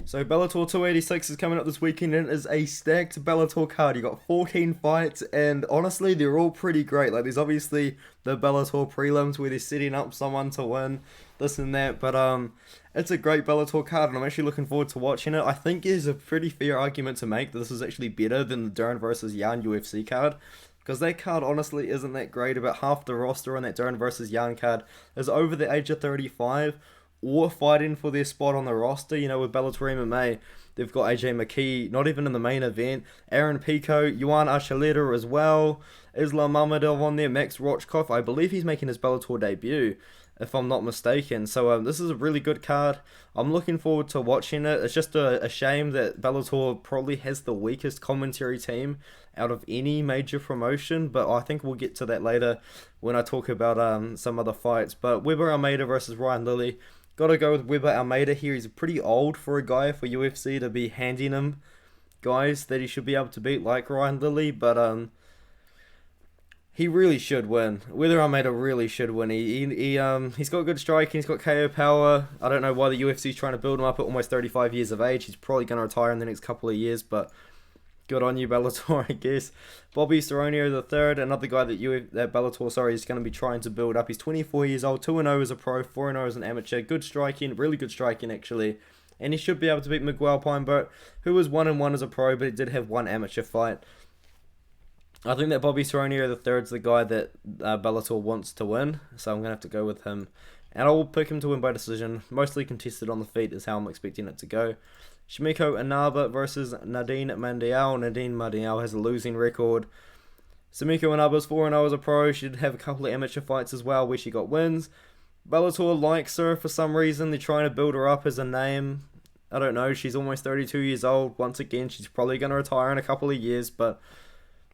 So Bellator 286 is coming up this weekend and it is a stacked Bellator card. You got 14 fights and honestly they're all pretty great. Like there's obviously the Bellator prelims where they're setting up someone to win, this and that, but it's a great Bellator card and I'm actually looking forward to watching it. I think there's a pretty fair argument to make that this is actually better than the Dern versus Yan UFC card. Because that card honestly isn't that great. About half the roster on that Dern versus Yan card is over the age of 35 or fighting for their spot on the roster. You know, with Bellator MMA, they've got AJ McKee, not even in the main event. Aaron Pico, Yuan Archuleta as well. Islam Mamedov on there. Max Rochkov, I believe he's making his Bellator debut, if I'm not mistaken. So this is a really good card. I'm looking forward to watching it. It's just a shame that Bellator probably has the weakest commentary team out of any major promotion, but I think we'll get to that later when I talk about some other fights. But Weber Almeida versus Ryan Lilly. Gotta go with Weber Almeida here. He's pretty old for a guy for UFC to be handing him guys that he should be able to beat like Ryan Lilly, but he really should win. Weber Almeida really should win. He's got good striking, he's got KO power. I don't know why the UFC's trying to build him up at almost 35 years of age. He's probably going to retire in the next couple of years, but good on you, Bellator, I guess. Bobby Cerrone III, another guy that Bellator, is going to be trying to build up. He's 24 years old, 2-0 as a pro, 4-0 as an amateur. Good striking, really good striking, actually. And he should be able to beat Miguel Pinebert, who was 1-1 as a pro, but he did have one amateur fight. I think that Bobby Cerrone III is the guy that Bellator wants to win, so I'm going to have to go with him. And I will pick him to win by decision. Mostly contested on the feet is how I'm expecting it to go. Shimiko Inaba versus Nadine Mandial. Nadine Mandial has a losing record. Shimiko Inaba's 4-0 as a pro. She did have a couple of amateur fights as well where she got wins. Bellator likes her for some reason. They're trying to build her up as a name. I don't know. She's almost 32 years old. Once again, she's probably going to retire in a couple of years, but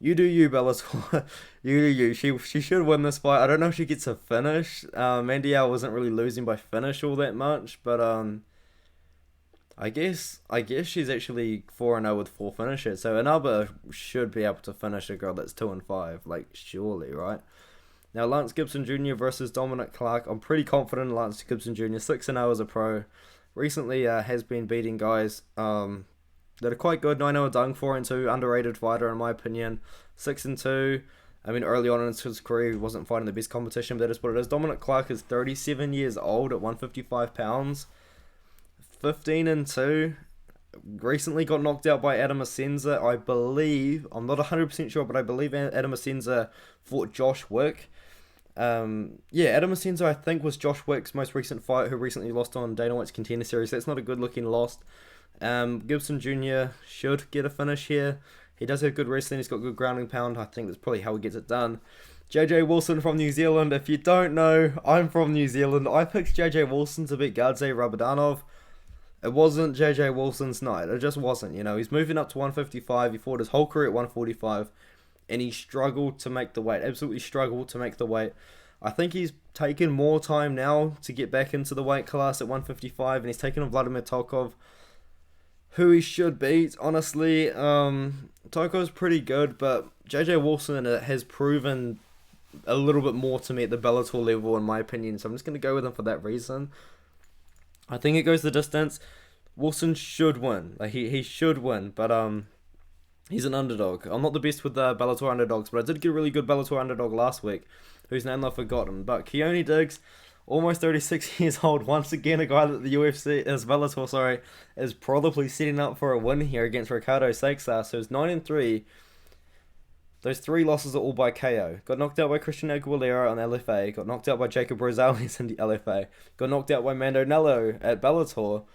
you do you, Bellator. You do you. She should win this fight. I don't know if she gets a finish. Mandial wasn't really losing by finish all that much, but I guess she's actually 4-0 with 4 finishes. So Inaba should be able to finish a girl that's 2-5, like surely, right? Now Lance Gibson Jr. versus Dominic Clark. I'm pretty confident in Lance Gibson Jr. 6-0 as a pro. Recently has been beating guys that are quite good. 9-0 Dung, 4-2, underrated fighter in my opinion. 6-2. I mean, early on in his career, he wasn't fighting the best competition, but that is what it is. Dominic Clark is 37 years old at 155 pounds. 15-2. Recently got knocked out by Adam Asenza, I believe. I'm not 100% sure, but I believe Adam Asenza fought Josh Wick. Adam Asenza, I think, was Josh Wick's most recent fight, who recently lost on Dana White's Contender Series. That's not a good-looking loss. Gibson Jr. should get a finish here. He does have good wrestling. He's got good grounding pound. I think that's probably how he gets it done. JJ Wilson from New Zealand. If you don't know, I'm from New Zealand. I picked JJ Wilson to beat Gadze Rabadanov. It wasn't JJ Wilson's night. It just wasn't. You know, he's moving up to 155. He fought his whole career at 145. And he struggled to make the weight. Absolutely struggled to make the weight. I think he's taken more time now to get back into the weight class at 155. And he's taken on Vladimir Tokov, who he should beat. Honestly, Tokov's pretty good. But JJ Wilson has proven a little bit more to me at the Bellator level, in my opinion. So I'm just going to go with him for that reason. I think it goes the distance. Wilson should win. Like he should win, but he's an underdog. I'm not the best with Bellator underdogs, but I did get a really good Bellator underdog last week, whose name I've forgotten. But Keone Diggs, almost 36 years old, once again a guy that the Bellator is probably setting up for a win here against Ricardo Seixas. So it's 9-3. Those 3 losses are all by KO. Got knocked out by Christian Aguilera on LFA. Got knocked out by Jacob Rosales in the LFA. Got knocked out by Mando Nello at Bellator.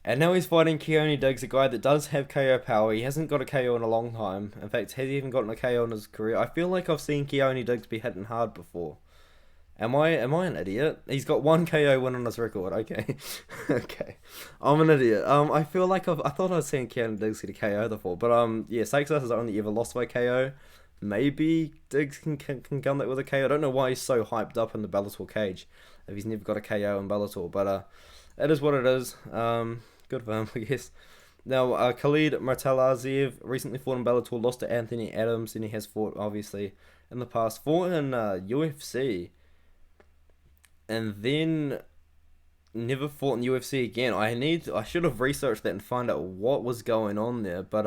And now he's fighting Keone Diggs, a guy that does have KO power. He hasn't got a KO in a long time. In fact, has he even gotten a KO in his career? I feel like I've seen Keone Diggs be hitting hard before. Am I an idiot? He's got 1 KO win on his record. Okay. Okay. I'm an idiot. I feel like I thought I'd seen Keone Diggs get a KO before. But Seixas has only ever lost by KO. Maybe Diggs can gun that with a KO. I don't know why he's so hyped up in the Bellator cage if he's never got a KO in Bellator. But it is what it is. Good for him, I guess. Now, Khalid Murtalaziev recently fought in Bellator, lost to Anthony Adams, and he has fought, obviously, in the past. Fought in UFC. And then never fought in UFC again. I should have researched that and find out what was going on there. But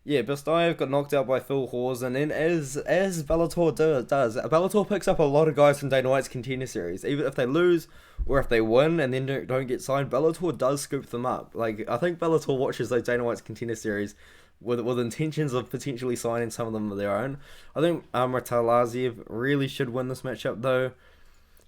yeah, Bastayev got knocked out by Phil Hawes, and then as Bellator does, Bellator picks up a lot of guys from Dana White's Contender Series. Even if they lose or if they win and then don't get signed, Bellator does scoop them up. Like, I think Bellator watches those Dana White's Contender Series with intentions of potentially signing some of them of their own. I think Ratalaziev really should win this matchup, though.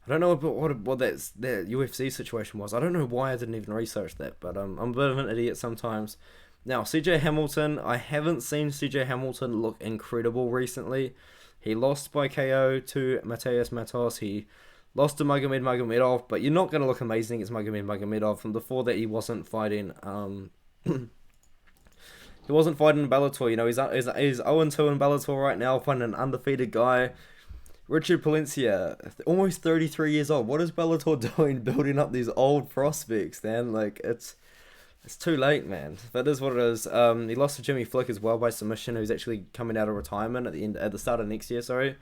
I don't know what that UFC situation was. I don't know why I didn't even research that, but I'm a bit of an idiot sometimes. Now, CJ Hamilton, I haven't seen CJ Hamilton look incredible recently. He lost by KO to Mateus Matos. He lost to Magomedov, but you're not going to look amazing against Magomedov. And before that, he wasn't fighting. He wasn't fighting in Bellator. You know, he's 0-2 in Bellator right now, fighting an undefeated guy. Richard Palencia, almost 33 years old. What is Bellator doing building up these old prospects, man? Like, it's too late, man. That is what it is. He lost to Jimmy Flick as well by submission, who's actually coming out of retirement at the start of next year, sorry.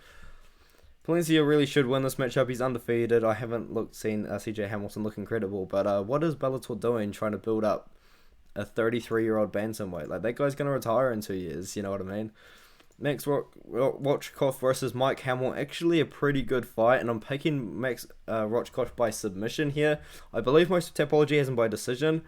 Palencia really should win this matchup. He's undefeated. I haven't seen CJ Hamilton look incredible, but what is Bellator doing trying to build up a 33-year-old bantamweight? Like, that guy's going to retire in 2 years, you know what I mean? Max Rochkoff versus Mike Hamill, actually a pretty good fight, and I'm picking Max Rochkoff by submission here. I believe most of Tapology has him by decision.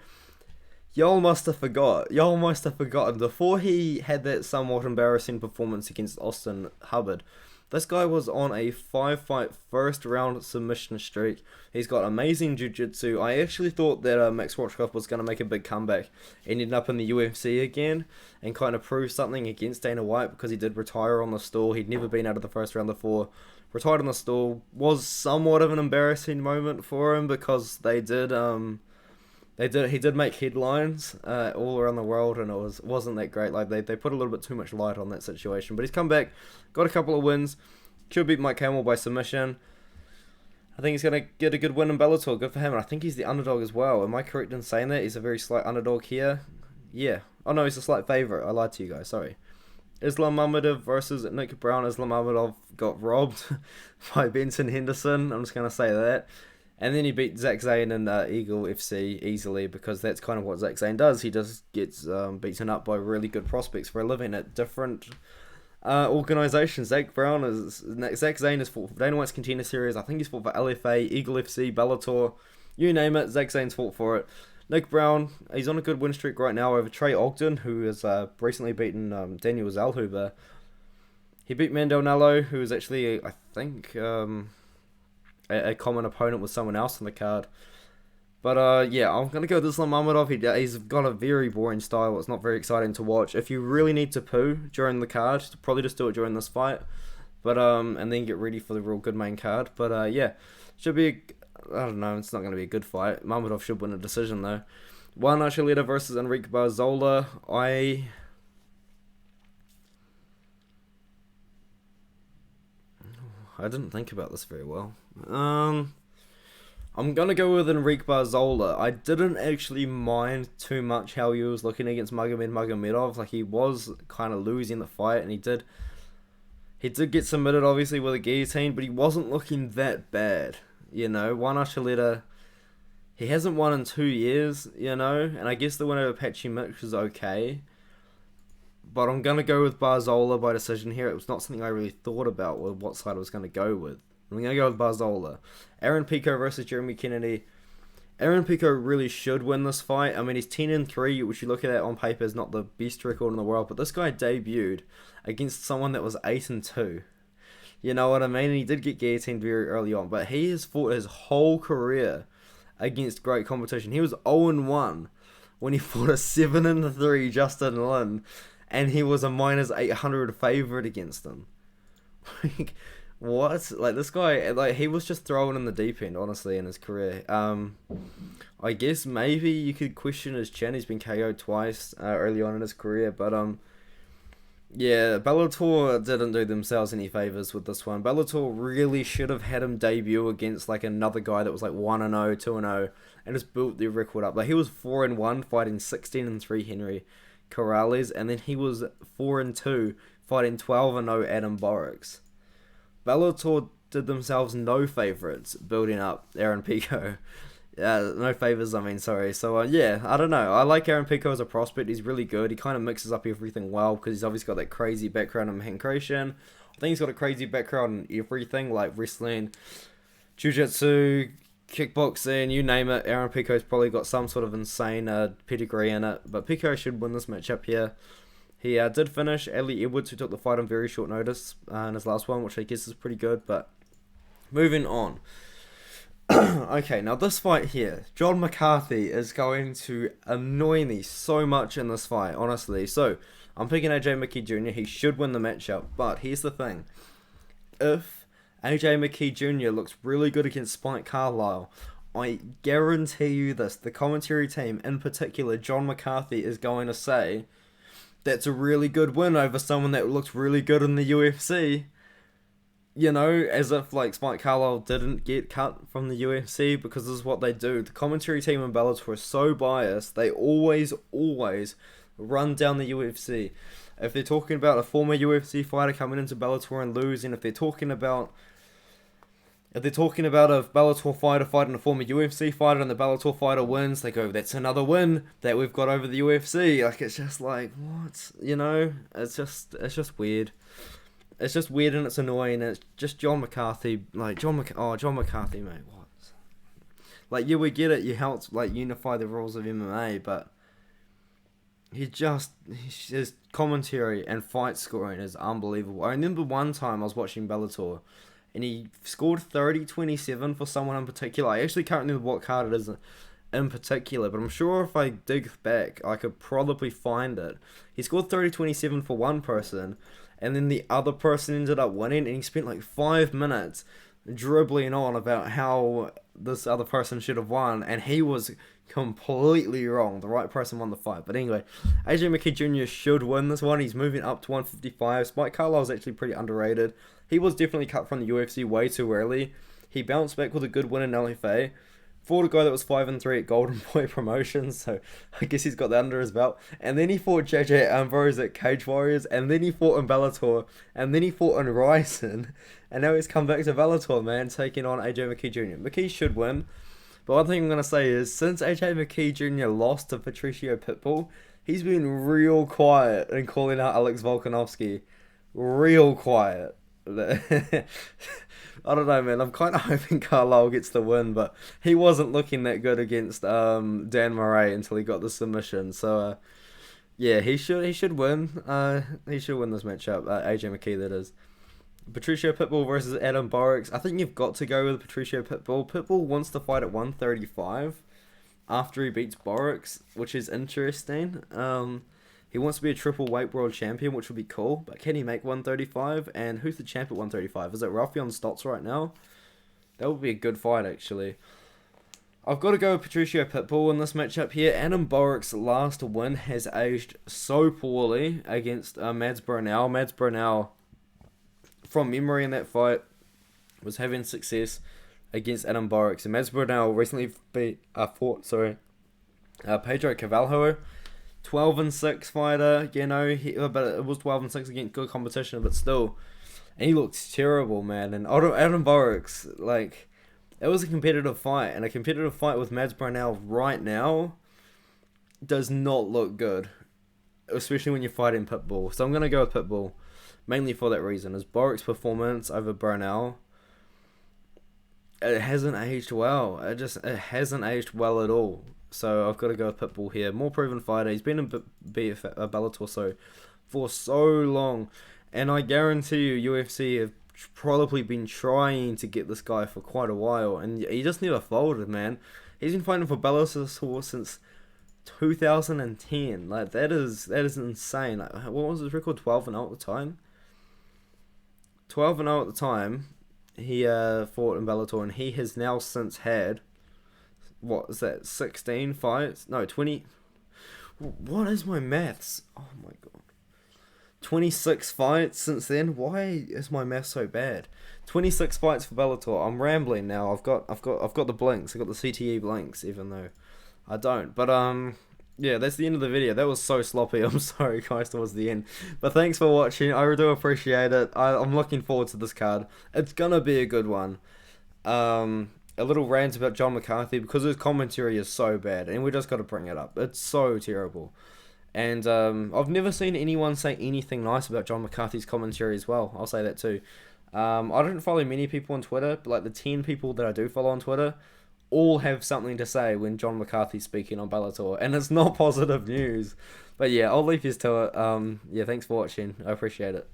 Y'all must have forgotten before he had that somewhat embarrassing performance against Austin Hubbard. This guy was on a 5-fight first-round submission streak. He's got amazing jiu-jitsu. I actually thought that Max Rochkoff was going to make a big comeback and end up in the UFC again and kind of prove something against Dana White, because he did retire on the stool. He'd never been out of the first round before. Retired on the stool. Was somewhat of an embarrassing moment for him, because he did make headlines all around the world, and it wasn't that great. Like, they put a little bit too much light on that situation. But he's come back, got a couple of wins, should beat Mike Hamill by submission. I think he's going to get a good win in Bellator. Good for him. And I think he's the underdog as well. Am I correct in saying that? He's a very slight underdog here. Yeah. Oh no, he's a slight favourite. I lied to you guys, sorry. Islam Mamedov versus Nick Brown. Islam Mamedov got robbed by Benson Henderson. I'm just going to say that. And then he beat Zach Zane in Eagle FC easily, because that's kind of what Zach Zane does. He just gets beaten up by really good prospects for a living at different organisations. Zach Zane has fought for Dana White's Contender Series. I think he's fought for LFA, Eagle FC, Bellator. You name it, Zach Zane's fought for it. Nick Brown, he's on a good win streak right now over Trey Ogden, who has recently beaten Daniel Zellhuber. He beat Mandel Nello, who is actually, I think, a common opponent with someone else on the card. But yeah, I'm going to go with Islam Mamedov. He's got a very boring style. It's not very exciting to watch. If you really need to poo during the card, probably just do it during this fight. But and then get ready for the real good main card. But yeah, should be, I don't know, it's not going to be a good fight. Mamedov should win a decision though. Juan Archuleta versus Enrique Barzola. I didn't think about this very well. I'm going to go with Enrique Barzola. I didn't actually mind too much how he was looking against Magomedov. Like, he was kind of losing the fight, and he did get submitted, obviously, with a guillotine, but he wasn't looking that bad, you know. Juan Archuleta, he hasn't won in 2 years, you know, and I guess the win over Patchy Mitch was okay. But I'm going to go with Barzola by decision here. It was not something I really thought about with what side I was going to go with. I'm going to go with Barzola. Aaron Pico versus Jeremy Kennedy. Aaron Pico really should win this fight. I mean, he's 10-3, which you look at that on paper is not the best record in the world. But this guy debuted against someone that was 8-2. You know what I mean? And he did get guillotined very early on. But he has fought his whole career against great competition. He was 0-1 when he fought a 7-3 Justin Lin. And he was a -800 favourite against him. Like, what? Like, this guy, like, he was just thrown in the deep end, honestly, in his career. I guess maybe you could question his chin. He's been KO'd twice early on in his career. But, yeah, Bellator didn't do themselves any favours with this one. Bellator really should have had him debut against, like, another guy that was, like, 1-0, 2-0, and just built their record up. Like, he was 4-1, fighting 16-3 Henry Corrales, and then he was 4-2, fighting 12-0 Adam Borics. Bellator did themselves no favourites building up Aaron Pico. No favors, I mean, sorry. So, yeah, I don't know. I like Aaron Pico as a prospect. He's really good. He kind of mixes up everything well because he's obviously got that crazy background in hand creation. I think he's got a crazy background in everything, like wrestling, jiu-jitsu, kickboxing, you name it. Aaron Pico's probably got some sort of insane pedigree in it. But Pico should win this matchup here. He did finish Adley Edwards, who took the fight on very short notice in his last one, which I guess is pretty good. But moving on. Okay, now this fight here, John McCarthy is going to annoy me so much in this fight, honestly. So, I'm picking AJ McKee Jr. He should win the matchup, but here's the thing. If AJ McKee Jr. looks really good against Spike Carlisle, I guarantee you this, the commentary team, in particular, John McCarthy, is going to say, that's a really good win over someone that looks really good in the UFC. You know, as if, like, Spike Carlisle didn't get cut from the UFC, because this is what they do. The commentary team in Bellator is so biased, they always run down the UFC. If they're talking about a former UFC fighter coming into Bellator and losing, if they're talking about a Bellator fighter fighting a former UFC fighter and the Bellator fighter wins, they go, that's another win that we've got over the UFC. Like, it's just like, what? You know? It's just weird. It's just weird and it's annoying. It's just John McCarthy, like John McCarthy, mate. What? Like, yeah, we get it. You helped like unify the rules of MMA, but his commentary and fight scoring is unbelievable. I remember one time I was watching Bellator, and he scored 30-27 for someone in particular. I actually can't remember what card it is in particular, but I'm sure if I dig back, I could probably find it. He scored 30-27 for one person, and then the other person ended up winning, and he spent like 5 minutes dribbling on about how this other person should have won, and he was completely wrong. The right person won the fight. But anyway, AJ McKee Jr. should win this one. He's moving up to 155. Spike Carlisle is actually pretty underrated. He was definitely cut from the UFC way too early. He bounced back with a good win in LFA. Fought a guy that was 5-3 at Golden Boy Promotions, so I guess he's got that under his belt. And then he fought JJ Ambrose at Cage Warriors, and then he fought in Bellator, and then he fought in Ryzen, and now he's come back to Bellator, man, taking on AJ McKee Jr. McKee should win, but one thing I'm going to say is, since AJ McKee Jr. lost to Patricio Pitbull, he's been real quiet in calling out Alex Volkanovski. Real quiet. I don't know, man. I'm kind of hoping Carlisle gets the win, but he wasn't looking that good against Dan Murray until he got the submission. So, yeah, he should win. He should win this matchup. AJ McKee, that is. Patricio Pitbull versus Adam Borics. I think you've got to go with Patricio Pitbull. Pitbull wants to fight at 135 after he beats Borics, which is interesting. He wants to be a triple weight world champion, which would be cool. But can he make 135? And who's the champ at 135? Is it Rafion Stotts right now? That would be a good fight, actually. I've got to go with Patricio Pitbull in this matchup here. Adam Borics' last win has aged so poorly against Mads Burnell. Mads Burnell, from memory in that fight, was having success against Adam Borics. And Mads Burnell recently fought Pedro Cavalho. 12-6 fighter, you know, but it was 12-6 against good competition, but still, and he looks terrible, man. And Adam Borics, like, it was a competitive fight, and a competitive fight with Mads Burnell right now does not look good, especially when you're fighting Pitbull. So I'm gonna go with Pitbull, mainly for that reason. Is Borics' performance over Burnell, it hasn't aged well. It hasn't aged well at all. So I've got to go with Pitbull here. More proven fighter. He's been in Bellator for so long. And I guarantee you, UFC have probably been trying to get this guy for quite a while. And he just never folded, man. He's been fighting for Bellator since 2010. Like, that is insane. Like, what was his record? 12-0 at the time? 12-0 at the time. He fought in Bellator, and he has now since had, what is that, 16 fights? No, 20. What is my maths? Oh my god. 26 fights since then. Why is my math so bad? 26 fights for Bellator. I'm rambling now. I've got the blinks. I've got the CTE blinks, even though I don't. But yeah, that's the end of the video. That was so sloppy. I'm sorry, guys, towards the end. But thanks for watching. I do appreciate it. I'm looking forward to this card. It's gonna be a good one. a little rant about John McCarthy because his commentary is so bad, and we just got to bring it up. It's so terrible. And I've never seen anyone say anything nice about John McCarthy's commentary as well. I'll say that too. I don't follow many people on Twitter, but like the 10 people that I do follow on Twitter all have something to say when John McCarthy's speaking on Bellator, and it's not positive news. But yeah, I'll leave you to it. Yeah, thanks for watching. I appreciate it.